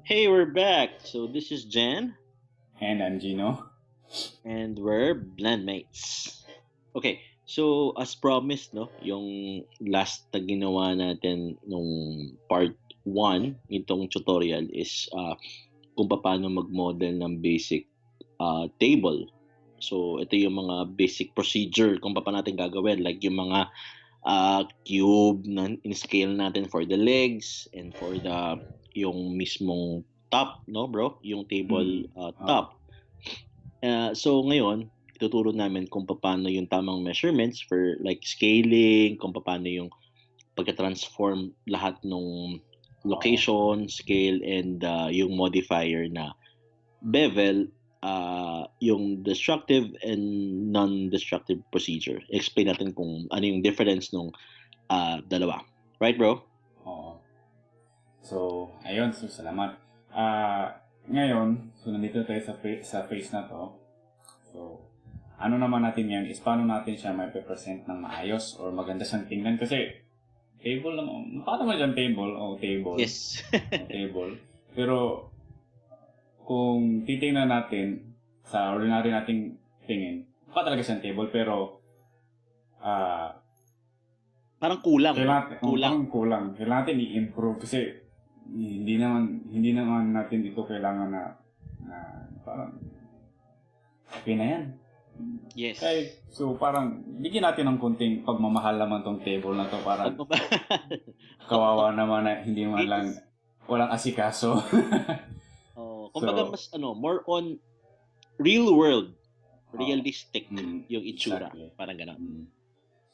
Hey, we're back. So this is Jan, And I'm Gino. and we're blendmates. Okay, so as promised, no, yung last na ginawa natin nung part 1 itong tutorial is kung paano mag-model ng basic table. So ito yung mga basic procedure kung paano natin gagawin, like yung mga cube na in-scale natin for the legs and for the yung mismong top, no bro? Yung table Oo. top. So ngayon, ituturo namin kung paano yung tamang measurements for like scaling, kung paano yung pagka-transform lahat ng Oo. location, scale, and yung modifier na bevel, yung destructive and non-destructive procedure. Explain natin kung ano yung difference nung dalawa. Right, bro? Oo. So, ayun. So, salamat. Ngayon, so nandito tayo sa phase na to. So, ano naman natin yan is paano natin siya may present ng maayos or maganda siyang tingnan kasi table naman. Paano naman dyan table? O table. Yes. O table. Pero, kung titingnan natin sa ordinary nating tingin, pa talaga siyang table pero Parang kulang, no? kailangan, Kulang. parang kulang. Kailangan natin i-improve kasi hindi naman natin ito kailangan na parang okay na yan. Yes. Okay, so parang bigyan natin ng konting pagmamahal naman tong table na to. Parang kawawa naman na hindi man lang walang asikaso. Kumbaga So, mas more on real world, oh, realistic yung itsura, exactly. parang gano'n.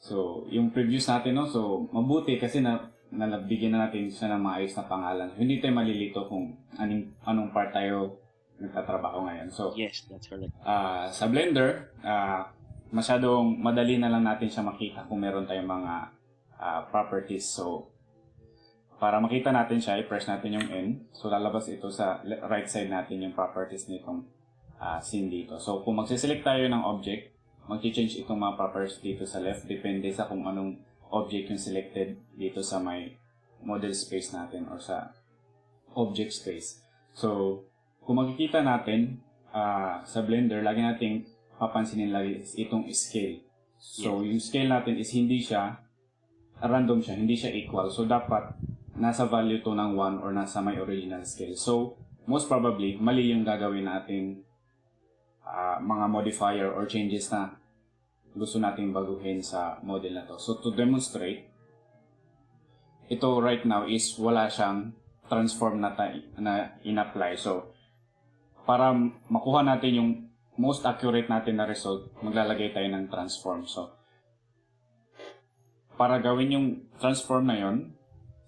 So, yung previews natin, no? So, mabuti kasi nalabigyan na natin siya ng maayos na pangalan. Hindi tayo malilito kung anong part tayo nagtatrabaho ngayon. So, Yes, that's correct. sa Blender, masyadong madali na lang natin siya makita kung meron tayong mga properties. So, para makita natin siya, i-press natin yung N. So, lalabas ito sa right side natin yung properties nitong scene dito. So, kung magsiselect tayo ng object, mag-change itong mga properties dito sa left. Depende sa kung anong object yung selected dito sa may model space natin or sa object space. So, kung makikita natin sa Blender, lagi nating papansinin lagi itong scale. So, yung scale natin is hindi siya random siya, hindi siya equal. So, dapat nasa value to ng 1 or nasa may original scale. So, most probably, mali yung gagawin nating mga modifier or changes na gusto nating baguhin sa model na to. So, to demonstrate, ito right now is wala siyang transform na in-apply. So, para makuha natin yung most accurate natin na result, maglalagay tayo ng transform. So, para gawin yung transform na yon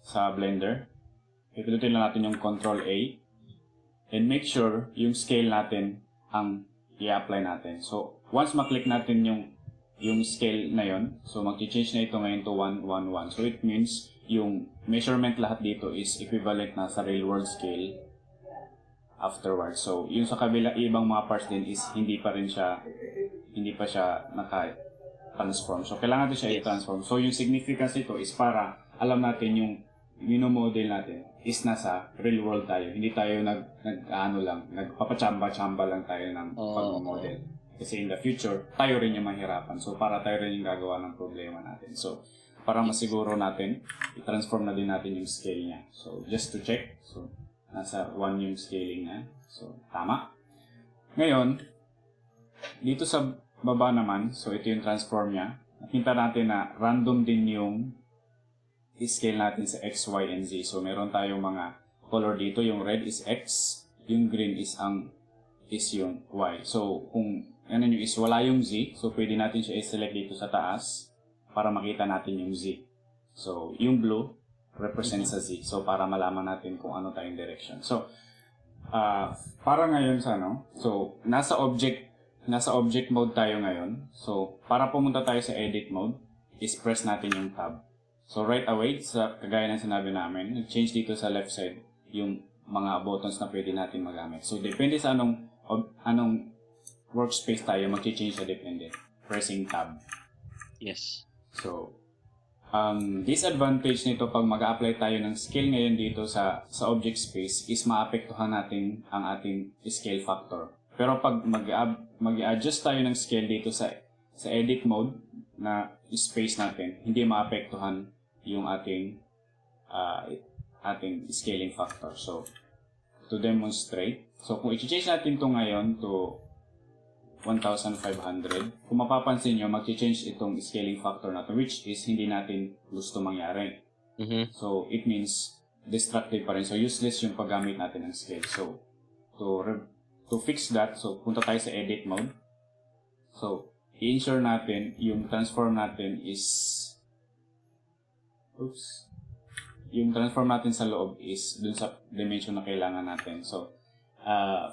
sa Blender, ipindutin lang natin yung Control A and make sure yung scale natin ang i-apply natin. So, once maklik natin yung scale na yon, so mag-change na ito ngayon to 1, 1, 1. So, it means yung measurement lahat dito is equivalent na sa real world scale afterwards. So, yung sa kabila, ibang mga parts din is hindi pa siya naka-transform. So, kailangan natin siya i-transform. So, yung significance nito is para alam natin yung minomodel natin is nasa real world tayo. Hindi tayo nagpapachamba-chamba lang tayo ng pag-model. Kasi in the future, tayo rin yung mahirapan. So, para tayo rin yung gagawa ng problema natin. So, para masiguro natin, i-transform na din natin yung scale niya. So, just to check. So, nasa 1 yung scaling niya. So, tama. Ngayon, dito sa baba naman, so ito yung transform niya. Nakita natin na random din yung scale natin sa X, Y, and Z. So, meron tayong mga color dito. Yung red is X, yung green is yung Y. So, kung ano yung is wala yung Z, so pwede natin siya i-select dito sa taas para makita natin yung Z. So, yung blue represents sa Z. So, para malaman natin kung ano tayong direction. So, para ngayon so, nasa object mode tayo ngayon. So, para pumunta tayo sa edit mode, is press natin yung tab. So, right away, sa kagaya ng sinabi namin, nag-change dito sa left side yung mga buttons na pwede natin magamit. So, depende sa anong workspace tayo, mag-change sa depende. Pressing tab. Yes. So, disadvantage nito pag mag-apply tayo ng scale ngayon dito sa object space is maapektuhan natin ang ating scale factor. Pero pag mag-adjust tayo ng scale dito sa edit mode na space natin, hindi maapektuhan yung ating scaling factor. So, to demonstrate, so kung i-change natin to ngayon to 1,500, kung mapapansin nyo, mag-change itong scaling factor natin, which is hindi natin gusto mangyari. So, it means destructive pa rin. So, useless yung paggamit natin ng scale. So, to fix that, so punta tayo sa edit mode. So, i-ensure natin yung transform natin is yung transform natin sa loob is dun sa dimension na kailangan natin. So,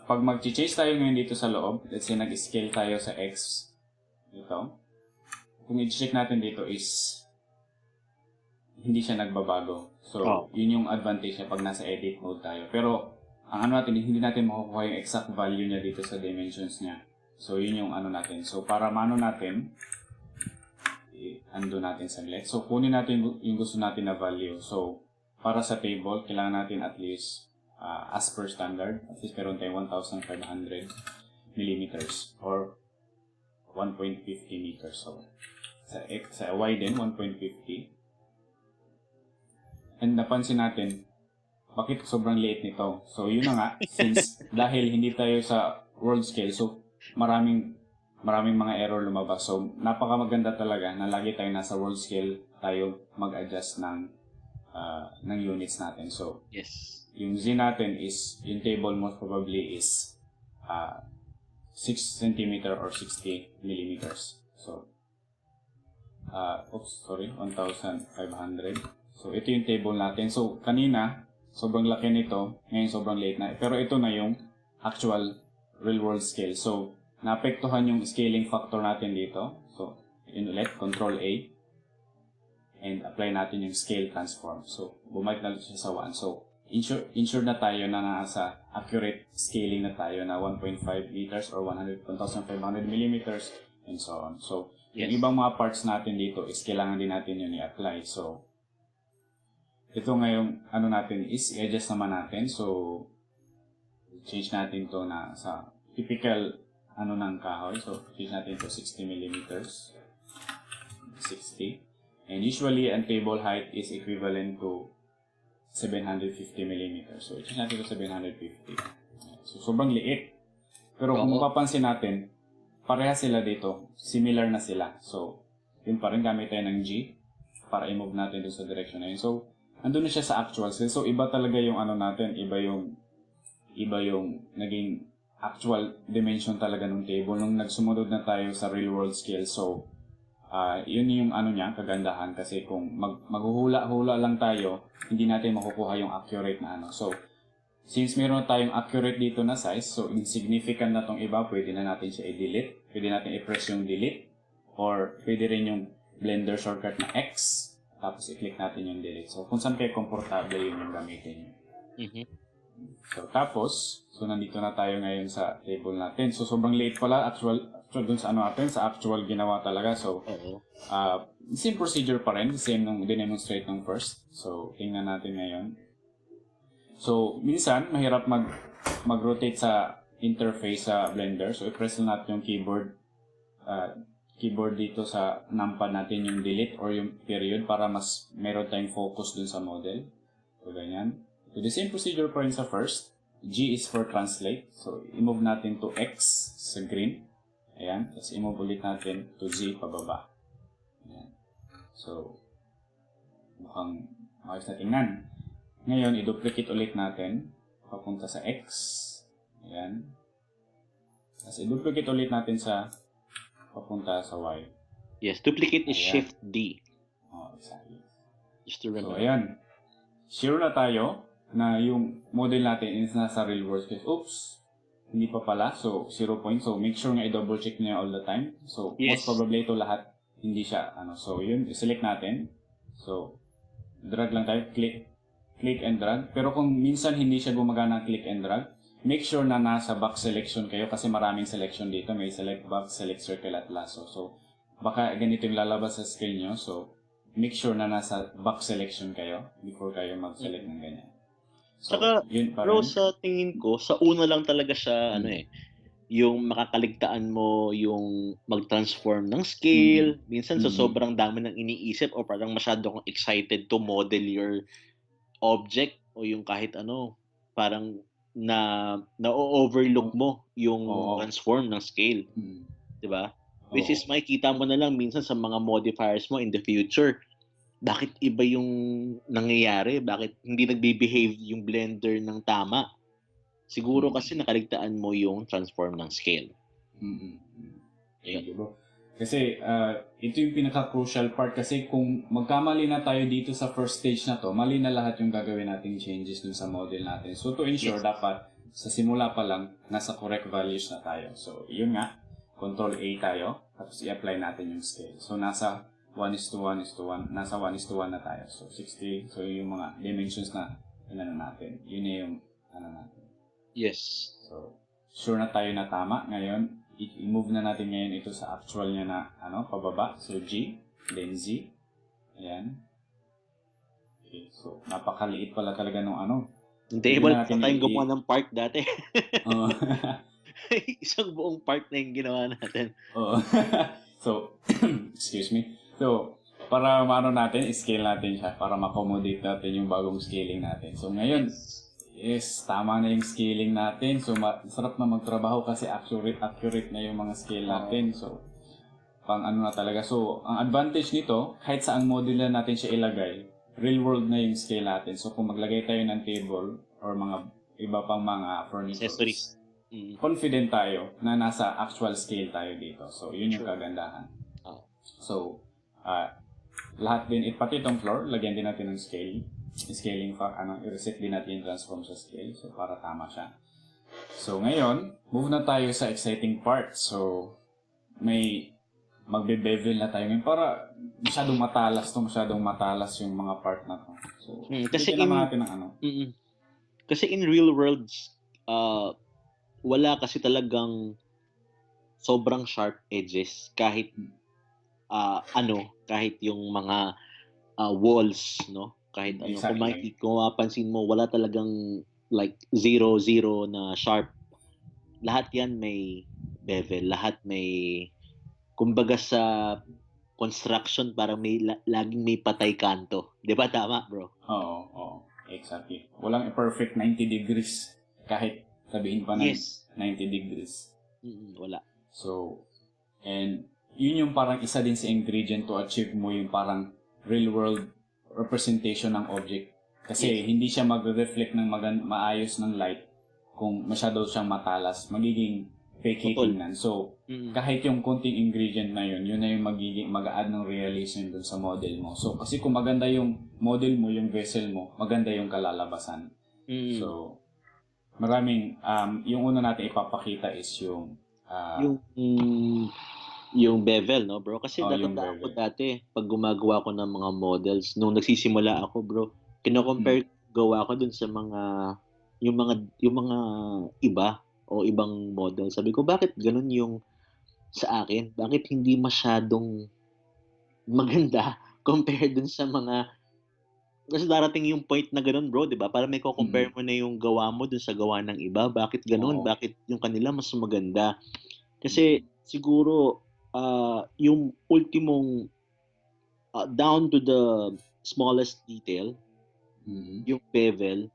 pag mag-change tayo ngayon dito sa loob, let's say nag-scale tayo sa X, ito, kung i-check natin dito is hindi siya nagbabago. So, yun yung advantage niya pag nasa edit mode tayo. Pero, ang ano natin, hindi natin makukuha yung exact value niya dito sa dimensions niya. So, yun yung ano natin. So, para maano natin, undo natin saglit. So, kunin natin yung gusto natin na value. So, para sa table, kailangan natin at least, as per standard, at least meron tayong 1,500 millimeters or 1.50 meters. So, sa Y din, 1.50. And napansin natin, bakit sobrang liit nito? So, yun na nga, since dahil hindi tayo sa world scale, so maraming mga error lumabas. So, napakamaganda talaga na lagi tayo nasa world scale tayo mag-adjust ng units natin. So, Yes. yung Z natin is, yung table most probably is 6 cm or 60 millimeters. So, 1,500. So, ito yung table natin. So, kanina, sobrang laki nito. Ngayon, sobrang liit na. Pero ito na yung actual real-world scale. So, naapektuhan yung scaling factor natin dito. So, yun ulit, Control A. And apply natin yung scale transform. So, bumalik na siya sa 1. So, ensure na tayo na nasa accurate scaling na tayo na 1.5 meters or 1,500 millimeters and so on. So, yung ibang mga parts natin dito is kailangan din natin yun i-apply. So, ito ngayong ano natin is i-adjust naman natin. So, change natin to na sa typical ano ng kahoy. So, change natin to 60 millimeters. 60. And usually, ang table height is equivalent to 750 millimeters. So, change natin to 750. So, sobrang liit. Pero kung mapapansin natin, pareha sila dito. Similar na sila. So, yun pa rin gamit tayo ng G para i-move natin dun sa direction na yun. So, andun na siya sa actual scale. So, iba talaga yung ano natin. Iba yung naging actual dimension talaga ng table. Nung nagsumunod na tayo sa real world scale. So, yun yung ano niya, kagandahan. Kasi kung maghuhula-hula lang tayo, hindi natin makukuha yung accurate na ano. So, since meron tayong accurate dito na size, so insignificant na tong iba, pwede na natin siya i-delete. Pwede natin i-press yung delete. Or pwede rin yung blender shortcut na X. Tapos i-click natin yung delete. So, kung saan kayo komportable yun yung gamitin nyo. So, tapos, nandito na tayo ngayon sa table natin. So, sobrang late pala. Actual dun sa ano natin, sa actual ginawa talaga. So, same procedure pa rin. Same nung dinemonstrate nung first. So, tingnan natin ngayon. So, minsan, mahirap mag-rotate sa interface sa Blender. So, i-press lang natin yung keyboard dito sa numpad natin yung delete or yung period para mas meron tayong focus dun sa model. So, ganyan. So, the same procedure pa rin sa first. G is for translate. So, i-move natin to X sa green. Ayan. Tapos, i-move ulit natin to Z pababa. Ayan. So, mukhang ayos na tingnan. Ngayon, i-duplicate ulit natin. Papunta sa X. Ayan. Tapos, i-duplicate ulit natin sa papunta sa Y. Yes, duplicate is Shift D. Oh, exactly. Just to remember. So, ayan. Sure na tayo na yung model natin is nasa real world scale. Oops! Hindi pa pala. So, 0 point. So, make sure nga i-double check niya all the time. So, most probably ito lahat hindi siya. So, yun. I-select natin. So, drag lang tayo. Click and drag. Pero kung minsan hindi siya gumagana ng click and drag, make sure na nasa box selection kayo kasi maraming selection dito. May select box, select circle at lasso. So, baka ganito yung lalabas sa scale nyo. So, make sure na nasa box selection kayo before kayo mag-select ng ganyan. So, Tsaka, yun pa bro, rin. sa tingin ko, sa una lang talaga siya, Mm. yung makakaligtaan mo yung mag-transform ng Mm-mm. scale. Minsan sa Mm-mm. sobrang dami ng iniisip o parang masyado kang excited to model your object o yung kahit ano, parang na-overlook Oh, mo yung oo. transform ng scale, Mm. 'di ba? Which Oo. is makikita mo na lang minsan sa mga modifiers mo in the future. Bakit iba yung nangyayari? Bakit hindi nagbe-behave yung blender ng tama? Siguro Mm. kasi nakaligtaan mo yung transform ng scale. Mm-mm. Ayun. Thank you, bro. Kasi ito yung pinaka-crucial part kasi kung magkamali na tayo dito sa first stage na to, mali na lahat yung gagawin nating changes dun sa model natin. So to ensure, Yes. dapat sa simula pa lang, nasa correct values na tayo. So yun nga, Control A tayo, tapos i-apply natin yung scale. So nasa 1:1:1, nasa 1:1 na tayo. So 60, so yung mga dimensions na inano natin, yun na yung ano natin. Yes. So, sure na tayo na tama. Ngayon, i-move na natin ngayon ito sa actual niya na pababa. So, G, then Z. Ayan. Okay, so, napakaliit pala talaga nung Hindi, Pwede wala na pa natin tayong gumawa ng park dati. Oo. Isang buong park na yung ginawa natin. Oo. So, excuse me. So, para natin, scale natin siya para ma-accommodate natin yung bagong scaling natin. So, ngayon, yes, tama na yung scaling natin. So, sarap na magtrabaho kasi accurate na yung mga scale natin. So, pang na talaga. So, ang advantage nito, kahit saang model na natin siya ilagay, real world na yung scale natin. So, kung maglagay tayo ng table or mga iba pang mga furnitures, Accessories. Mm, confident tayo na nasa actual scale tayo dito. So, yun yung sure. kagandahan. Ah, So, lahat din, pati itong floor, lagyan din natin ng scale. Scaling i-reset din natin yung transform sa scale. So, para tama siya. So, ngayon, move na tayo sa exciting part. So, may magbe-bevel na tayo ngayon para masyadong matalas yung mga part na to. So, kasi bigyan naman natin ng kasi in real worlds, wala kasi talagang sobrang sharp edges kahit kahit yung mga walls, no? Kahit ano, exactly. kung mapansin mo, wala talagang like zero zero na sharp. Lahat 'yan may bevel, lahat may kumbaga sa construction parang laging may patay kanto. 'Di ba tama, bro? Oo, exactly. Walang perfect 90 degrees kahit sabihin pa ng Yes. 90 degrees. Wala. So, and yun yung parang isa din sa ingredient to achieve mo yung parang real world representation ng object. Kasi Yes. hindi siya magre-reflect ng maayos ng light kung masyado siyang matalas. Magiging fake Putol. tingnan. So, kahit yung konting ingredient na yun na yung mag-a-add ng realism dun sa model mo. So, kasi kung maganda yung model mo, yung vessel mo, maganda yung kalalabasan. So, maraming, yung una natin ipapakita is yung yung bevel, no, bro? Kasi yung natandaan ko bevel. dati, pag gumagawa ko ng mga models, nung nagsisimula ako, bro, kino-compare gawa ko dun sa yung mga iba o ibang model. Sabi ko, bakit ganun yung sa akin? Bakit hindi masyadong maganda compare dun sa mga kasi darating yung point na ganun, bro, 'di ba? Para may compare mo na yung gawa mo dun sa gawa ng iba. Bakit ganun? Oo. Bakit yung kanila mas maganda? Mm-mm. Kasi siguro yung ultimong down to the smallest detail, yung bevel,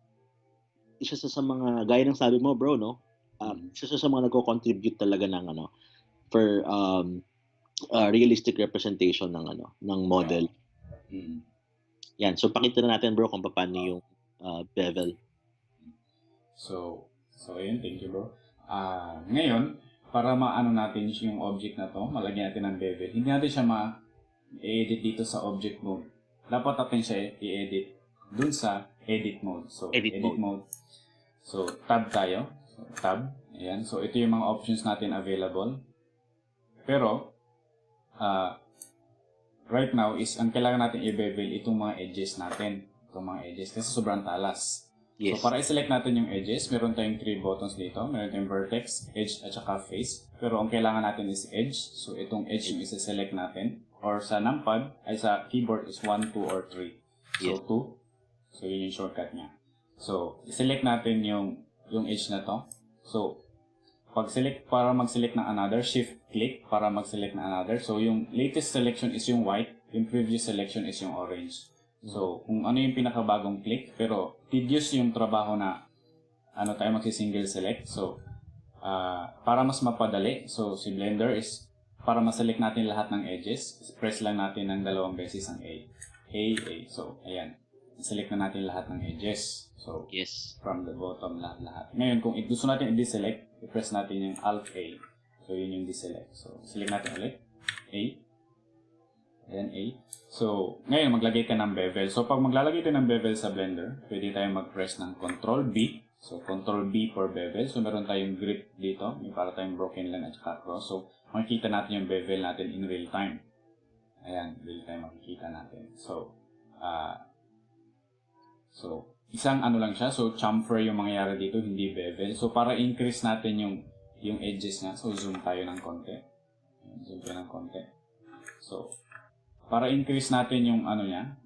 isa sa mga gaya ng sabi mo, bro, no? Isa sa mga nagko-contribute talaga ng for realistic representation ng ng model. Yan. So pakita na natin, bro, kung paano yung bevel. So yun, thank you, bro. Ngayon, para maano natin yung object na to, malagyan natin ng bevel. Hindi natin siya ma-edit dito sa object mode. Dapat natin siya i-edit dun sa edit mode. So, Edit edit mode. mode. So, tab tayo. So, tab. Ayan. So, ito yung mga options natin available. Pero, right now is ang kailangan natin i-bevel itong mga edges natin. Itong mga edges kasi sobrang talas. Yes. So, para i-select natin yung edges, meron tayong 3 buttons dito. Meron tayong vertex, edge, at saka face. Pero ang kailangan natin is edge. So, itong edge yung isa-select natin. or sa numpad, ay sa keyboard is 1, 2, or 3. So, Yes. 2. So, yun yung shortcut niya. So, select natin yung edge na to. So, para mag-select ng another, shift-click para mag-select ng another. So, yung latest selection is yung white, yung previous selection is yung orange. So, kung ano yung pinakabagong click, pero tedious yung trabaho na tayo magsi-single select. So, para mas mapadali, so si Blender is para ma-select natin lahat ng edges, press lang natin ng 2 beses ang A. A. So, ayan. Select na natin lahat ng edges. So, Yes. from the bottom, lahat. Ngayon, kung gusto natin i-deselect, i-press natin yung Alt-A. So, yun yung deselect. So, select natin ulit. A. Then A. So, ngayon, maglagay tayo ng bevel. So, pag maglalagay tayo ng bevel sa Blender, pwede tayong mag-press ng Ctrl-B. So, Ctrl-B for bevel. So, meron tayong grip dito. May para tayong broken line at saka cross. So, makikita natin yung bevel natin in real time. Ayan, real time makikita natin. So, isang lang siya. So, chamfer yung mangyayari dito, hindi bevel. So, para increase natin yung edges nga. So, zoom tayo ng konti. Zoom tayo ng konti. So, para increase natin yung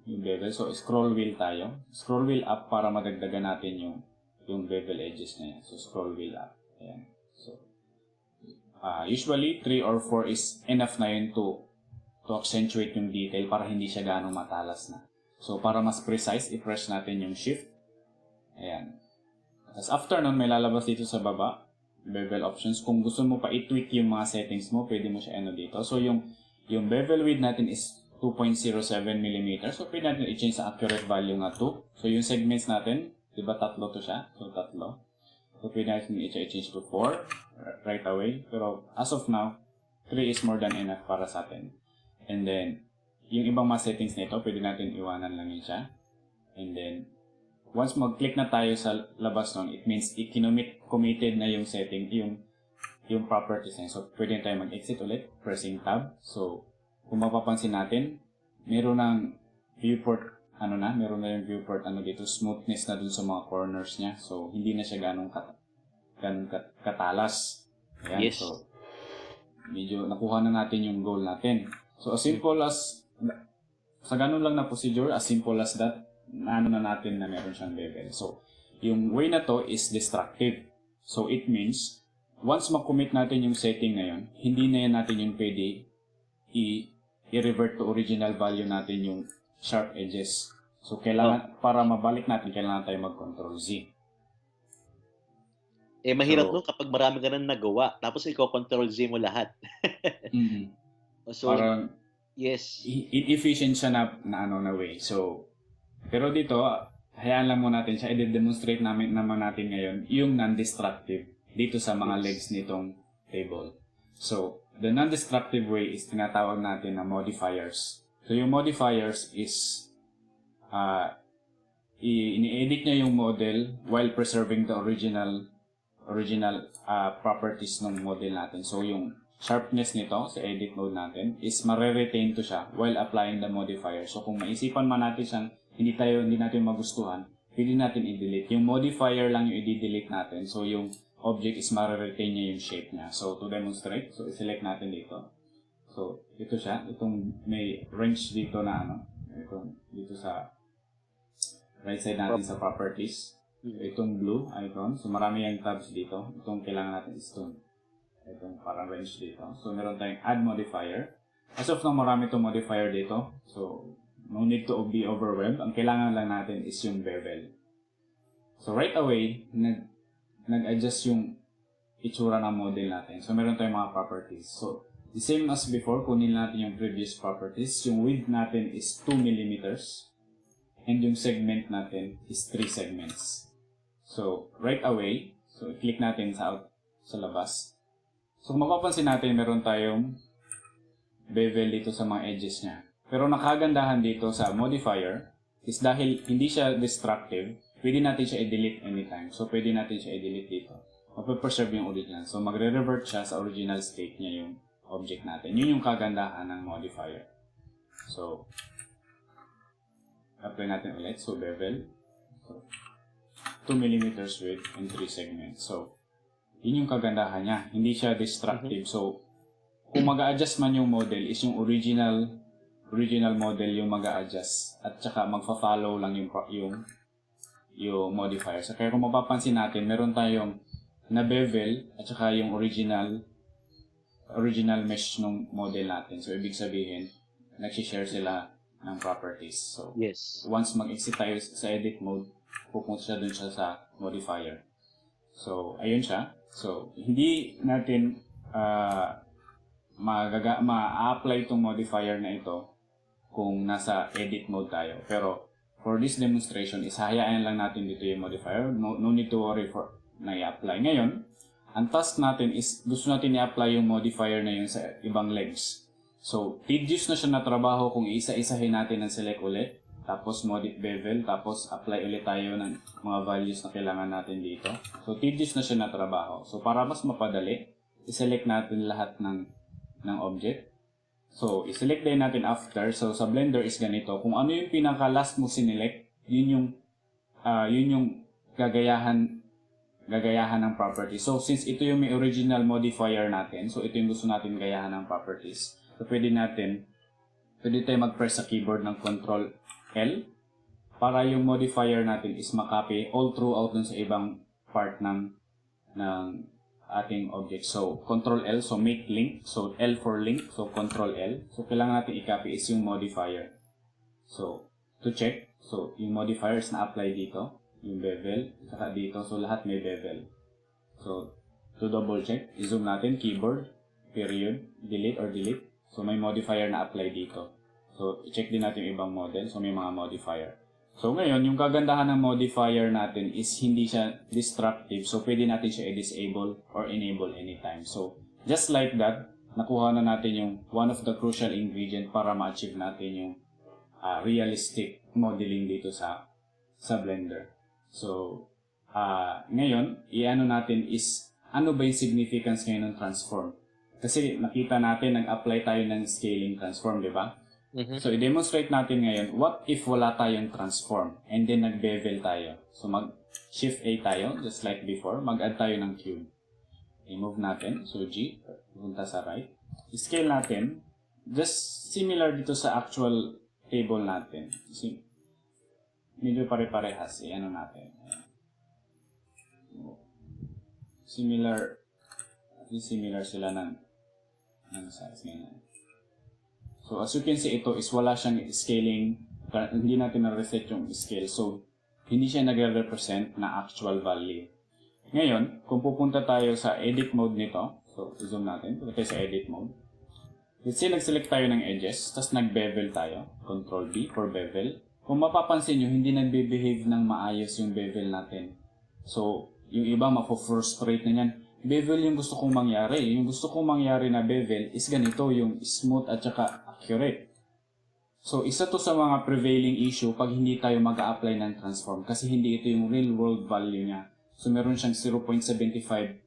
yung bevel. So, scroll wheel tayo. Scroll wheel up para madagdagan natin yung bevel edges na yan. So, scroll wheel up. Ayan. So, usually, 3 or 4 is enough na yun to accentuate yung detail para hindi siya ganong matalas na. So, para mas precise, i-press natin yung shift. Ayan. Tapos, after nun, may lalabas dito sa baba, bevel options. Kung gusto mo pa i-tweak yung mga settings mo, pwede mo siya dito. So, yung bevel width natin is 2.07 mm. So, pwede natin i-change sa accurate value nga 2. So, yung segments natin, diba tatlo to siya? So, tatlo. So, pwede natin i-change to 4 right away. Pero, as of now, 3 is more than enough para sa atin. And then, yung ibang mga settings nito, pwede natin iwanan lang yun siya. And then, once mag-click na tayo sa labas nun, it means committed na yung setting, yung properties niya. So, pwede tayo mag-exit ulit, pressing tab. So, kung mapapansin natin, meron ng viewport, meron na yung viewport, dito, smoothness na dun sa mga corners niya. So, hindi na siya ganong katalas. Ayan, Yes. so, medyo nakuha na natin yung goal natin. So, as simple as, sa ganun lang na procedure, as simple as that, na natin na meron siyang bevel. So, yung way na to is destructive. So, it means, once mag-commit natin yung setting na yun, hindi na yan natin yung pwede i-revert to original value natin yung sharp edges. So, kailangan, para mabalik natin, kailangan tayo mag-Ctrl Z. Mahirap nun kapag marami ka nang nagawa, tapos i-control Z mo lahat. So, parang, yes. inefficient siya na way. So, pero dito, hayaan lang muna natin siya. I-demonstrate naman natin ngayon yung non-destructive dito sa mga legs nitong table. So, the non-destructive way is tinatawag natin na modifiers. So, yung modifiers is ini-edit niya yung model while preserving the original properties ng model natin. So, yung sharpness nito sa edit mode natin is mare-retain to siya while applying the modifier. So, kung maisipan man natin siyang hindi natin magustuhan, pwede natin i-delete. Yung modifier lang yung i-delete natin. So, yung object is mare-retain niya yung shape niya. So, to demonstrate, so, i-select natin dito. So, ito siya. Itong may wrench dito na dito sa right side natin sa properties. Itong blue icon. So, marami yung tabs dito. Itong kailangan natin is itong parang wrench dito. So, meron tayong add modifier. As of now, marami itong modifier dito. So, no need to be overwhelmed. Ang kailangan lang natin is yung bevel. So, right away, nag-adjust yung itsura ng model natin. So, meron tayong mga properties. So, the same as before, kunin natin yung previous properties. Yung width natin is 2 mm. And yung segment natin is 3 segments. So, right away, so, click natin sa labas. So, kung mapapansin natin, meron tayong bevel dito sa mga edges niya. Pero nakagandahan dito sa modifier is dahil hindi siya destructive, pwede natin siya i-delete anytime. So, pwede natin siya i-delete dito. Mapapreserve yung original. So, magre-revert siya sa original state niya yung object natin. Yun yung kagandahan ng modifier. So, apply natin ulit. So, bevel. So, 2 mm width and 3 segments. So, yun yung kagandahan niya. Hindi siya destructive. So, kung mag-a-adjust man yung model is yung original original model yung mag-a-adjust at saka magfa-follow lang yung modifier. So kaya kung mapapansin natin, meron tayong na bevel at saka yung original mesh ng model natin. So ibig sabihin, nag-share sila ng properties. So Yes. once mag-exit tayo sa edit mode, pupunta siya dun siya sa modifier. So ayun siya. So hindi natin ma-apply itong modifier na ito kung nasa edit mode tayo. Pero for this demonstration, hayaan lang natin dito yung modifier. No need to worry for na i-apply. Ngayon, ang task natin is gusto natin i-apply yung modifier na yun sa ibang legs. So, tedious na siya na trabaho kung isa-isahin natin ang select ulit, tapos modif bevel, tapos apply ulit tayo ng mga values na kailangan natin dito. So, tedious na siya na trabaho. So, para mas mapadali, i-select natin lahat ng object. So, i-select din natin after. So, sa Blender is ganito. Kung ano yung pinaka-last mo sinelect, yun yung gagayahan ng properties. So, since ito yung may original modifier natin, so ito yung gusto natin gayahan ng properties. So, pwede tayo mag-press sa keyboard ng Control L para yung modifier natin is makopy all throughout dun sa ibang part ng ating object. So, Control L, so make link. So, L for link. So, Control L. So, kailangan natin i-copy is yung modifier. So, to check, so, yung modifiers na apply dito, yung bevel, saka dito, so lahat may bevel. So, to double check, i-zoom natin, keyboard, period, delete or delete. So, may modifier na apply dito. So, i-check din natin yung ibang model, so may mga modifier. So ngayon, yung kagandahan ng modifier natin is hindi siya destructive. So pwede natin siya i-disable or enable anytime. So just like that, nakuha na natin yung one of the crucial ingredient para ma-achieve natin yung realistic modeling dito sa Blender. So ngayon, i-ano natin is ano ba yung significance ngayon ng transform? Kasi nakita natin nag-apply tayo ng scaling transform, di ba? Mm-hmm. So, i-demonstrate natin ngayon, what if wala tayong transform and then nag-bevel tayo? So, mag-shift A tayo, just like before. Mag-add tayo ng cube. I-move natin. So, G, punta sa right. I-scale natin. Just similar dito sa actual table natin. See, medyo pare-parehas. I-ano natin. Similar sila ng size. Ganyan. So, as you can see, ito is wala siyang scaling. Hindi natin na-reset yung scale. So, hindi siya nagre-represent na actual value. Ngayon, kung pupunta tayo sa edit mode nito, so, zoom natin. Punta tayo sa edit mode. Let's say, nag-select tayo ng edges, tapos nag-bevel tayo. Control B for bevel. Kung mapapansin nyo, hindi nagbe-behave ng maayos yung bevel natin. So, yung iba mapofrustrate na yan. Bevel yung gusto kong mangyari. Yung gusto kong mangyari na bevel is ganito, yung smooth at saka accurate. So, isa to sa mga prevailing issue pag hindi tayo mag-a-apply ng transform kasi hindi ito yung real world value niya. So, meron siyang 0.75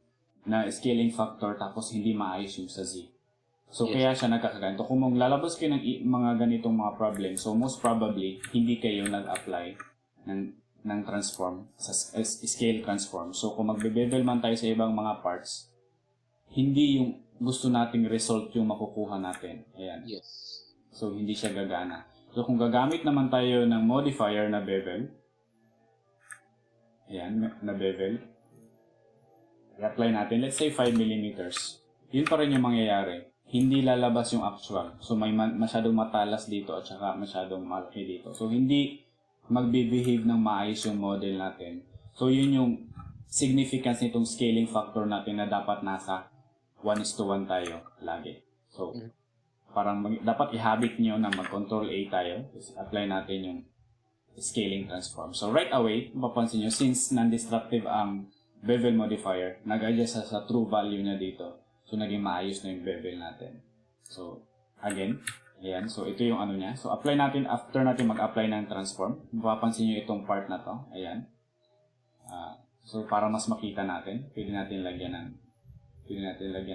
na scaling factor tapos hindi maayos yung sa Z. So, Yes. kaya siya nagkakaganito. Kung lalabas kayo ng mga ganitong mga problem, so most probably, hindi kayo nag-apply ng transform, sa scale transform. So, kung magbe-bevel man tayo sa ibang mga parts, hindi yung gusto nating result yung makukuha natin. Ayan. Yes. So, hindi siya gagana. So, kung gagamit naman tayo ng modifier na bevel, ayan, na bevel, i-apply natin, let's say 5 mm. Yun pa rin yung mangyayari. Hindi lalabas yung actual. So, may masyadong matalas dito at saka masyadong malaki dito. So, hindi magbe-behave ng maayos yung model natin. So, yun yung significance nitong scaling factor natin na dapat nasa 1:1 tayo lagi. So, parang dapat i-habit nyo na mag-control A tayo. Apply natin yung scaling transform. So, right away, mapapansin nyo, since non-destructive ang bevel modifier, nag-adjust sa true value niya dito. So, naging maayos na yung bevel natin. So, again, ayan. So, ito yung ano niya. So, apply natin, after natin mag-apply ng transform, mapapansin nyo itong part na to. Ayan. So, para mas makita natin, pwede natin lagyan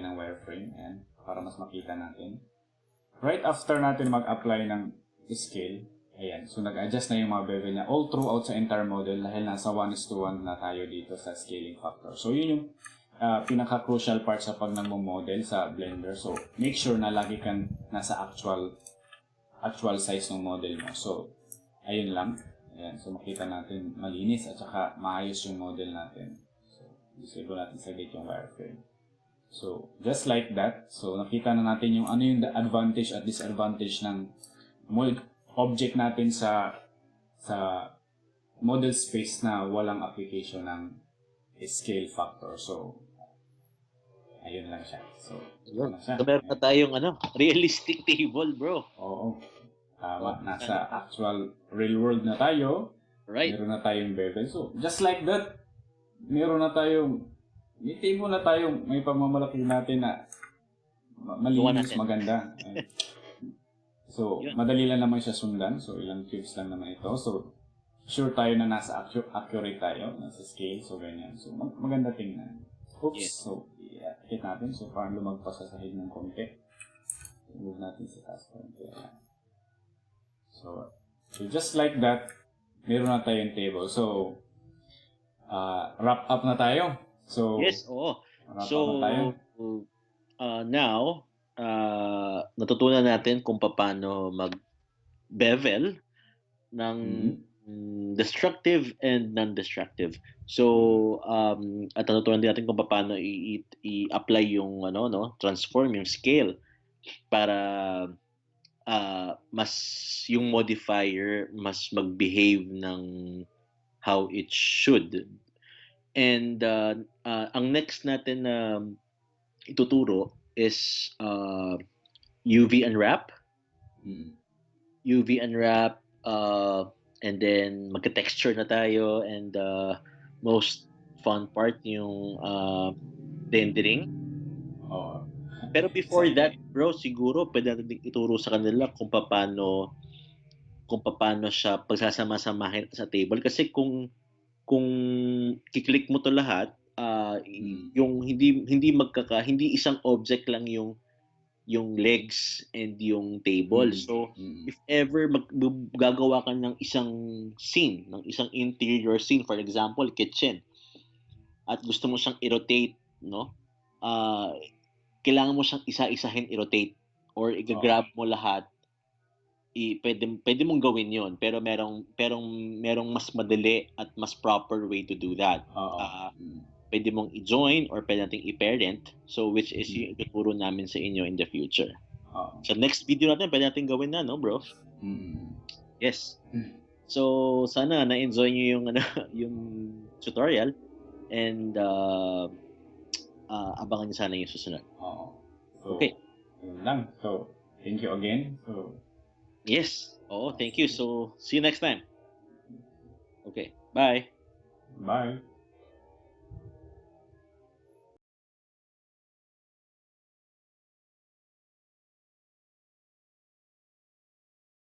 ng wireframe. Ayan. Para mas makita natin. Right after natin mag-apply ng scale, ayan. So, nag-adjust na yung mga bevel niya all throughout sa entire model dahil nasa 1:1 na tayo dito sa scaling factor. So, yun yung pinaka-crucial part sa pag nagmo-model sa Blender. So, make sure na lagi kang nasa actual actual size ng model mo. So, ayun lang. Ayan. So, makita natin malinis at saka maayos yung model natin. So, disable natin saglit yung wireframe. So, just like that. So, nakita na natin yung ano yung advantage at disadvantage ng mold object natin sa model space na walang application ng scale factor. So, ayun lang siya. So, ito Yun. na siya. So, meron na Ayan. tayong realistic table, bro. Oo. Tama. Okay, Nasa sana. actual real world na tayo. Right. Meron na tayong bevel. So, just like that, meron na tayong may table na tayong may pamamalaki natin na Gawa malinis, natin. maganda. So, Yun. madali lang naman siya sundan. So, ilang cubes lang naman ito. So, sure tayo na nasa accurate tayo, nasa scale. So, ganyan. So, maganda tingnan. Oops. Yes. So, hit natin. So, parang lumagpas sa sahig ng konti. Move natin sa taas konti. So, just like that, meron na tayong table. So, wrap up na tayo. So, Yes, oo. wrap So, up na tayo. now, natutunan natin kung paano mag-bevel ng destructive and non-destructive. So, at natutunan din natin kung paano i-apply yung transform yung scale para mas yung modifier mas mag-behave ng how it should. And ang next natin na ituturo is UV unwrap. UV unwrap, and then magka-texture na tayo, and most fun part yung rendering. Pero before that, bro, siguro pwede natin ituro sa kanila kung paano siya pagsasama-samahin sa table, kasi kung kiklik mo to lahat, yung hindi isang object lang yung legs and yung table. So, if ever gagawa ka ng isang scene, ng isang interior scene, for example, kitchen, at gusto mo siyang i-rotate, no? Kailangan mo siyang isa-isahin i-rotate or i-grab mo lahat. Pwede mong gawin yon, pero merong mas madali at mas proper way to do that. Pwede mong i-join or pwede nating i-parent, so which is yung ituturo namin sa inyo in the future. Sa next video natin, pwede natin gawin na, no, bro? Yes. So, sana na-enjoy nyo yung yung tutorial, and abangan nyo sana yung susunod. So, okay. Yun lang. So, thank you again. So, yes. Thank you. So, see you next time. Okay. Bye. Bye.